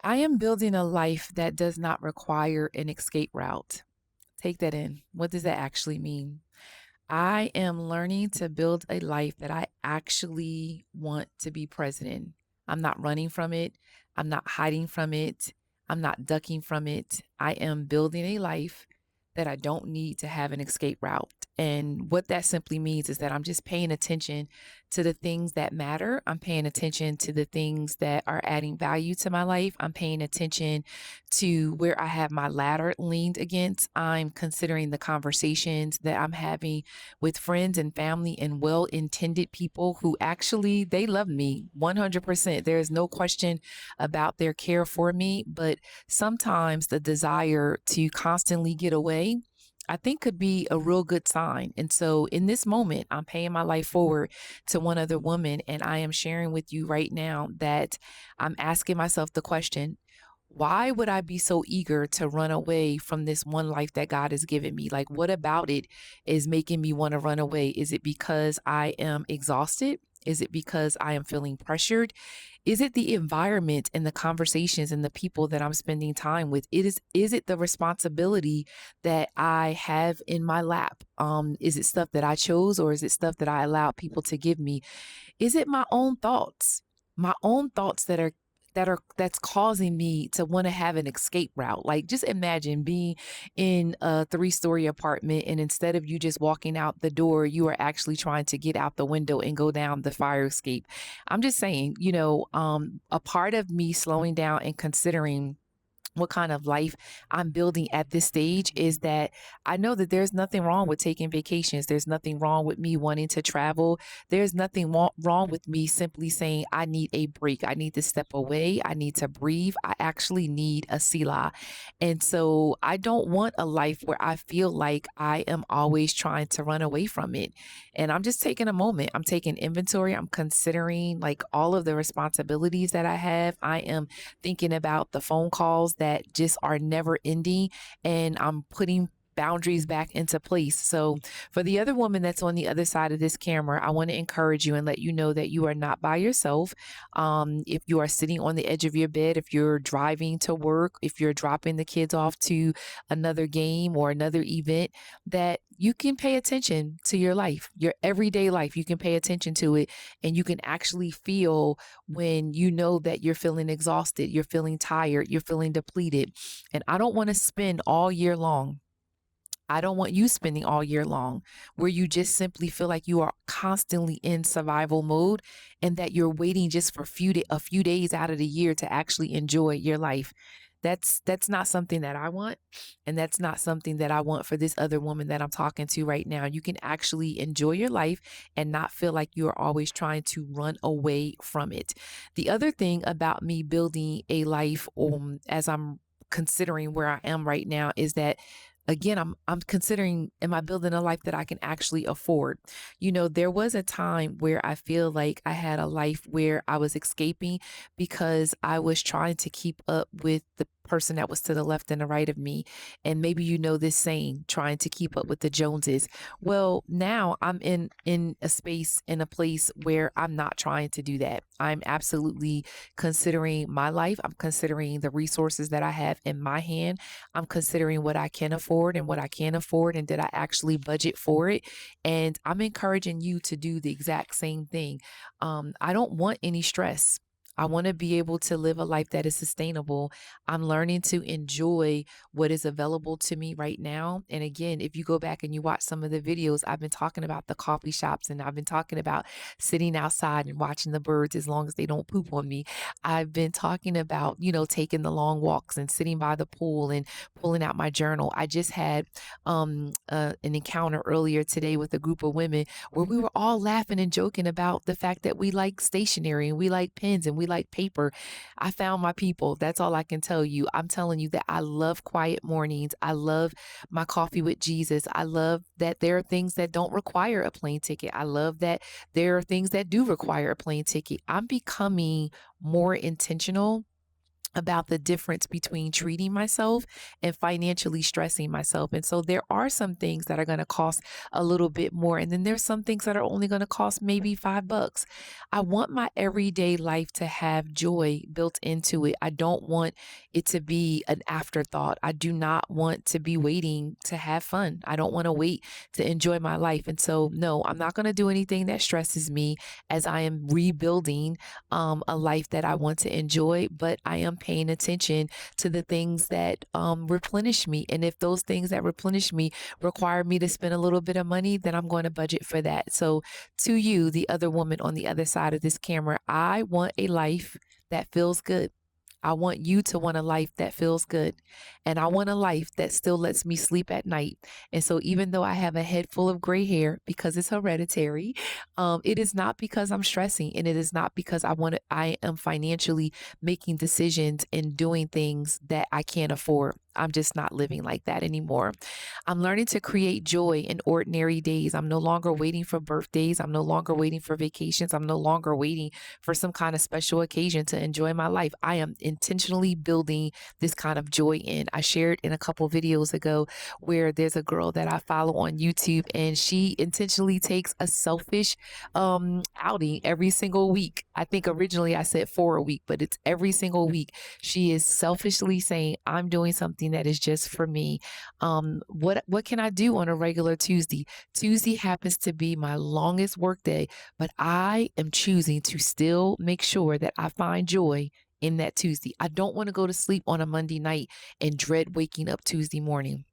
I am building a life that does not require an escape route. Take that in. What does that actually mean? I am learning to build a life that I actually want to be present in. I'm not running from it. I'm not hiding from it. I'm not ducking from it. I am building a life that I don't need to have an escape route. And what that simply means is that I'm just paying attention to the things that matter. I'm paying attention to the things that are adding value to my life. I'm paying attention to where I have my ladder leaned against. I'm considering the conversations that I'm having with friends and family and well-intended people who actually they love me 100%. There is no question about their care for me, but sometimes the desire to constantly get away I think could be a real good sign. And so in this moment, I'm paying my life forward to one other woman. And I am sharing with you right now that I'm asking myself the question, why would I be so eager to run away from this one life that God has given me? Like, what about it is making me want to run away? Is it because I am exhausted? Is it because I am feeling pressured? Is it the environment and the conversations and the people that I'm spending time with? Is it the responsibility that I have in my lap? Is it stuff that I chose or is it stuff that I allowed people to give me? Is it my own thoughts? My own thoughts that's causing me to want to have an escape route. Like just imagine being in a three-story apartment and instead of you just walking out the door, you are actually trying to get out the window and go down the fire escape. I'm just saying, a part of me slowing down and considering what kind of life I'm building at this stage is that I know that there's nothing wrong with taking vacations. There's nothing wrong with me wanting to travel. There's nothing wrong with me simply saying, I need a break. I need to step away. I need to breathe. I actually need a Selah. And so I don't want a life where I feel like I am always trying to run away from it. And I'm just taking a moment. I'm taking inventory. I'm considering like all of the responsibilities that I have. I am thinking about the phone calls that just are never ending, and I'm putting boundaries back into place. So, for the other woman that's on the other side of this camera, I want to encourage you and let you know that you are not by yourself. If you are sitting on the edge of your bed, if you're driving to work, if you're dropping the kids off to another game or another event, that you can pay attention to your life, your everyday life. You can pay attention to it and you can actually feel when you know that you're feeling exhausted, you're feeling tired, you're feeling depleted. And I don't want to spend all year long. I don't want you spending all year long where you just simply feel like you are constantly in survival mode and that you're waiting just for a few days out of the year to actually enjoy your life. That's not something that I want, and that's not something that I want for this other woman that I'm talking to right now. You can actually enjoy your life and not feel like you are always trying to run away from it. The other thing about me building a life as I'm considering where I am right now is that again I'm considering, am I building a life that I can actually afford? There was a time where I feel like I had a life where I was escaping because I was trying to keep up with the person that was to the left and the right of me. And maybe you know this saying, trying to keep up with the Joneses. Well, now I'm in a space, in a place where I'm not trying to do that. I'm absolutely considering my life. I'm considering the resources that I have in my hand. I'm considering what I can afford and what I can't afford, and did I actually budget for it? And I'm encouraging you to do the exact same thing. I don't want any stress. I want to be able to live a life that is sustainable. I'm learning to enjoy what is available to me right now. And again, if you go back and you watch some of the videos, I've been talking about the coffee shops and I've been talking about sitting outside and watching the birds as long as they don't poop on me. I've been talking about, taking the long walks and sitting by the pool and pulling out my journal. I just had an encounter earlier today with a group of women where we were all laughing and joking about the fact that we like stationery and we like pens and we like paper. I found my people. That's all I can tell you. I'm telling you that I love quiet mornings. I love my coffee with Jesus. I love that there are things that don't require a plane ticket. I love that there are things that do require a plane ticket. I'm becoming more intentional about the difference between treating myself and financially stressing myself. And so there are some things that are going to cost a little bit more. And then there's some things that are only going to cost maybe $5. I want my everyday life to have joy built into it. I don't want it to be an afterthought. I do not want to be waiting to have fun. I don't want to wait to enjoy my life. And so, no, I'm not going to do anything that stresses me as I am rebuilding a life that I want to enjoy, but I am paying attention to the things that replenish me. And if those things that replenish me require me to spend a little bit of money, then I'm going to budget for that. So, to you, the other woman on the other side of this camera, I want a life that feels good. I want you to want a life that feels good. And I want a life that still lets me sleep at night. And so, even though I have a head full of gray hair because it's hereditary, it is not because I'm stressing, and it is not because I am financially making decisions and doing things that I can't afford. I'm just not living like that anymore. I'm learning to create joy in ordinary days. I'm no longer waiting for birthdays. I'm no longer waiting for vacations. I'm no longer waiting for some kind of special occasion to enjoy my life. I am intentionally building this kind of joy in. I shared in a couple videos ago where there's a girl that I follow on YouTube, and she intentionally takes a selfish outing every single week. I think originally I said 4 a week, but it's every single week. She is selfishly saying, I'm doing something that is just for me. What can I do on a regular Tuesday? Tuesday happens to be my longest work day, but I am choosing to still make sure that I find joy in that Tuesday. I don't want to go to sleep on a Monday night and dread waking up Tuesday morning.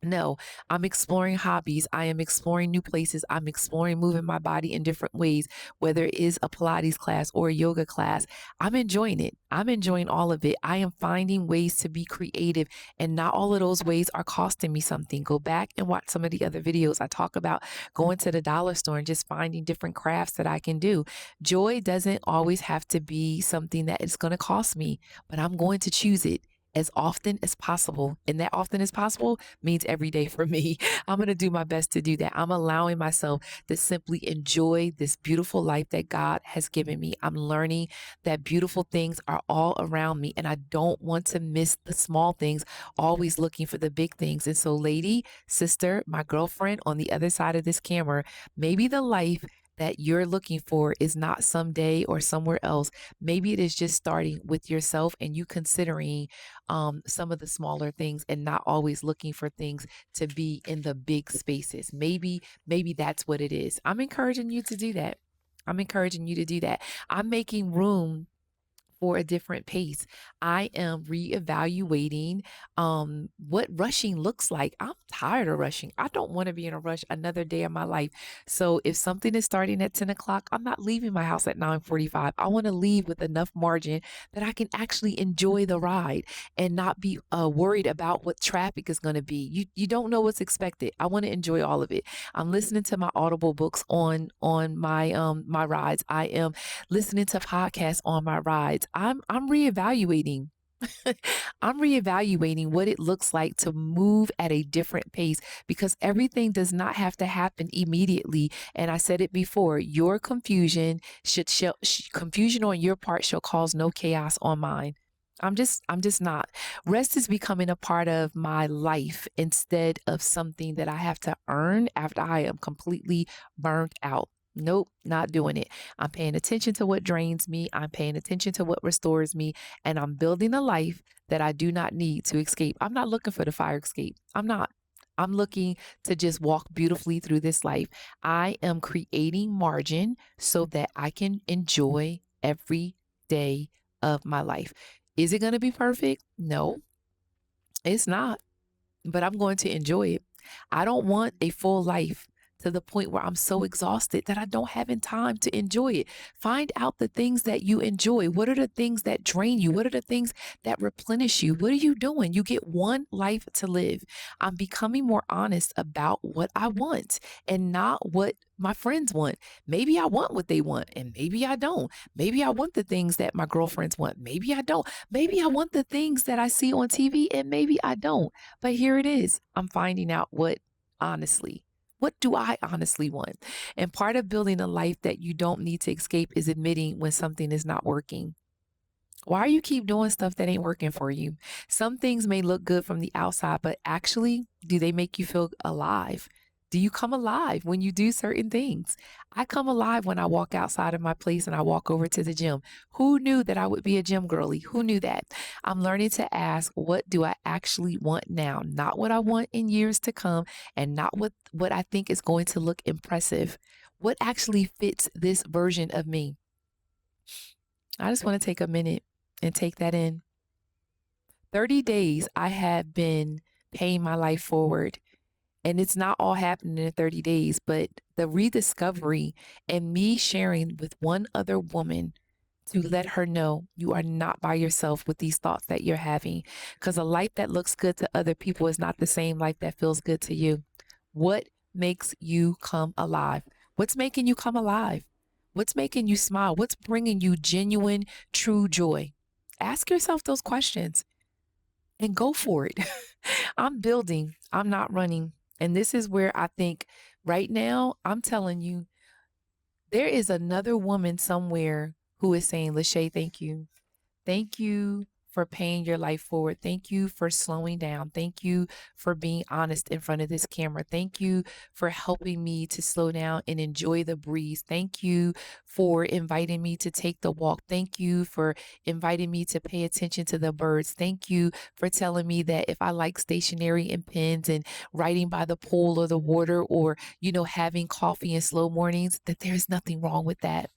No, I'm exploring hobbies. I am exploring new places. I'm exploring moving my body in different ways, whether it is a Pilates class or a yoga class. I'm enjoying it. I'm enjoying all of it. I am finding ways to be creative, and not all of those ways are costing me something. Go back and watch some of the other videos. I talk about going to the dollar store and just finding different crafts that I can do. Joy doesn't always have to be something that is going to cost me, but I'm going to choose it as often as possible. And that often as possible means every day for me. I'm going to do my best to do that. I'm allowing myself to simply enjoy this beautiful life that God has given me. I'm learning that beautiful things are all around me, and I don't want to miss the small things, always looking for the big things. And so, lady, sister, my girlfriend on the other side of this camera, maybe the life that you're looking for is not someday or somewhere else. Maybe it is just starting with yourself and you considering some of the smaller things and not always looking for things to be in the big spaces. Maybe that's what it is. I'm encouraging you to do that. I'm encouraging you to do that. I'm making room for a different pace. I am reevaluating what rushing looks like. I'm tired of rushing. I don't want to be in a rush another day of my life. So if something is starting at 10 o'clock, I'm not leaving my house at 9:45. I want to leave with enough margin that I can actually enjoy the ride and not be worried about what traffic is going to be. You don't know what's expected. I want to enjoy all of it. I'm listening to my Audible books on my rides. I am listening to podcasts on my rides. I'm reevaluating. I'm reevaluating what it looks like to move at a different pace, because everything does not have to happen immediately. And I said it before, your confusion on your part shall cause no chaos on mine. I'm just not. Rest is becoming a part of my life instead of something that I have to earn after I am completely burnt out. Nope, not doing it. I'm paying attention to what drains me. I'm paying attention to what restores me. And I'm building a life that I do not need to escape. I'm not looking for the fire escape. I'm not. I'm looking to just walk beautifully through this life. I am creating margin so that I can enjoy every day of my life. Is it going to be perfect? No, it's not, but I'm going to enjoy it. I don't want a full life to the point where I'm so exhausted that I don't have in time to enjoy it. Find out the things that you enjoy. What are the things that drain you? What are the things that replenish you? What are you doing? You get one life to live. I'm becoming more honest about what I want and not what my friends want. Maybe I want what they want and maybe I don't. Maybe I want the things that my girlfriends want. Maybe I don't. Maybe I want the things that I see on TV and maybe I don't. But here it is. I'm finding out honestly, what do I honestly want? And part of building a life that you don't need to escape is admitting when something is not working. Why you keep doing stuff that ain't working for you? Some things may look good from the outside, but actually, do they make you feel alive? Do you come alive when you do certain things? I come alive when I walk outside of my place and I walk over to the gym. Who knew that I would be a gym girly? Who knew that? I'm learning to ask, what do I actually want now? Not what I want in years to come and not what I think is going to look impressive. What actually fits this version of me? I just want to take a minute and take that in. 30 days I have been paying my life forward. And it's not all happening in 30 days, but the rediscovery and me sharing with one other woman to let her know you are not by yourself with these thoughts that you're having. Because a life that looks good to other people is not the same life that feels good to you. What makes you come alive? What's making you come alive? What's making you smile? What's bringing you genuine, true joy? Ask yourself those questions and go for it. I'm building, I'm not running. And this is where I think right now, I'm telling you, there is another woman somewhere who is saying, Lashay, thank you. Thank you for paying your life forward. Thank you for slowing down. Thank you for being honest in front of this camera. Thank you for helping me to slow down and enjoy the breeze. Thank you for inviting me to take the walk. Thank you for inviting me to pay attention to the birds. Thank you for telling me that if I like stationery and pens and writing by the pool or the water or, having coffee in slow mornings, that there's nothing wrong with that.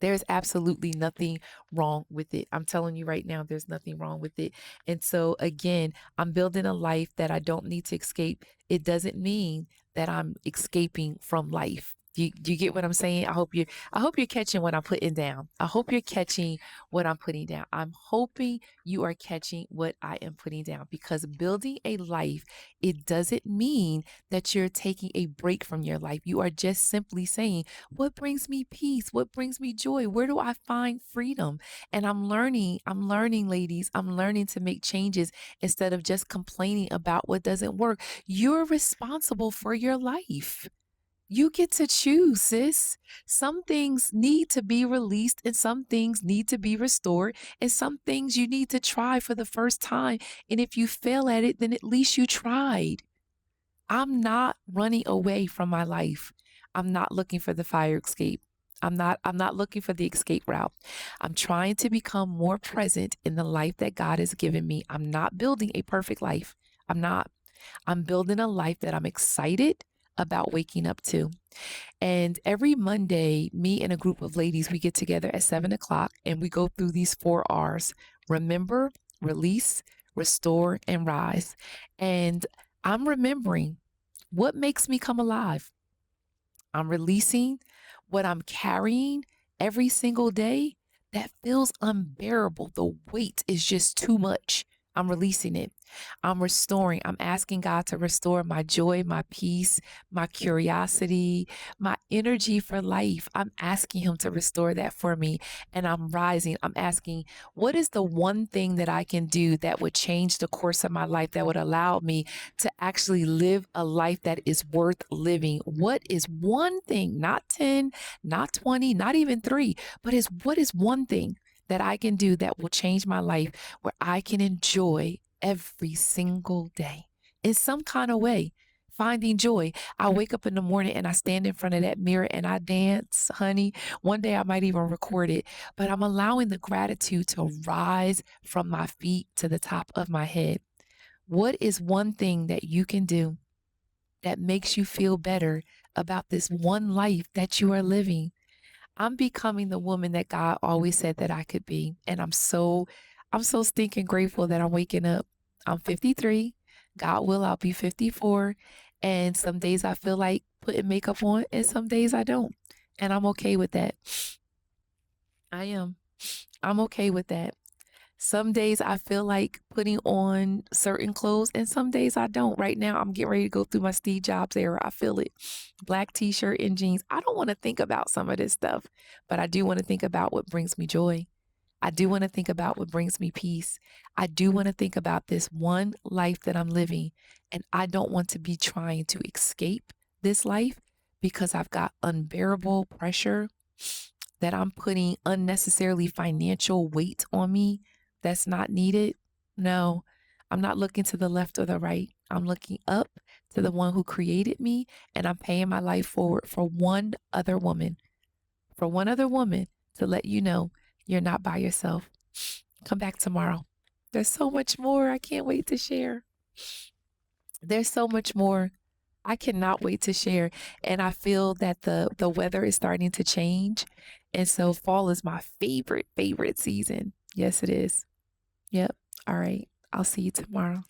There's absolutely nothing wrong with it. I'm telling you right now, there's nothing wrong with it. And so, again, I'm building a life that I don't need to escape. It doesn't mean that I'm escaping from life. Do you get what I'm saying? I hope you're catching what I'm putting down. I hope you're catching what I'm putting down. I'm hoping you are catching what I am putting down because building a life, it doesn't mean that you're taking a break from your life. You are just simply saying, what brings me peace? What brings me joy? Where do I find freedom? And I'm learning, ladies, I'm learning to make changes instead of just complaining about what doesn't work. You're responsible for your life. You get to choose, sis. Some things need to be released and some things need to be restored. And some things you need to try for the first time. And if you fail at it, then at least you tried. I'm not running away from my life. I'm not looking for the fire escape. I'm not looking for the escape route. I'm trying to become more present in the life that God has given me. I'm not building a perfect life. I'm not. I'm building a life that I'm excited about waking up to. And every Monday, me and a group of ladies, we get together at 7 o'clock and we go through these 4 R's: remember, release, restore, and rise. And I'm remembering what makes me come alive. I'm releasing what I'm carrying every single day that feels unbearable. The weight is just too much. I'm releasing it. I'm restoring. I'm asking God to restore my joy, my peace, my curiosity, my energy for life. I'm asking Him to restore that for me. And I'm rising. I'm asking, what is the one thing that I can do that would change the course of my life, that would allow me to actually live a life that is worth living? What is one thing, not 10, not 20, not even three, but what is one thing that I can do that will change my life where I can enjoy every single day in some kind of way? Finding joy. I wake up in the morning and I stand in front of that mirror and I dance, honey. One day I might even record it, but I'm allowing the gratitude to rise from my feet to the top of my head. What is one thing that you can do that makes you feel better about this one life that you are living? I'm becoming the woman that God always said that I could be. And I'm so stinking grateful that I'm waking up. I'm 53. God will, I'll be 54. And some days I feel like putting makeup on and some days I don't. And I'm okay with that. I am. I'm okay with that. Some days I feel like putting on certain clothes and some days I don't. Right now, I'm getting ready to go through my Steve Jobs era. I feel it. Black t-shirt and jeans. I don't want to think about some of this stuff, but I do want to think about what brings me joy. I do want to think about what brings me peace. I do want to think about this one life that I'm living. And I don't want to be trying to escape this life because I've got unbearable pressure that I'm putting unnecessarily financial weight on me that's not needed. No, I'm not looking to the left or the right. I'm looking up to the one who created me, and I'm paying my life forward for one other woman to let you know you're not by yourself. Come back tomorrow. There's so much more. I can't wait to share. There's so much more. I cannot wait to share. And I feel that the weather is starting to change. And so fall is my favorite season. Yes, it is. Yep. All right. I'll see you tomorrow.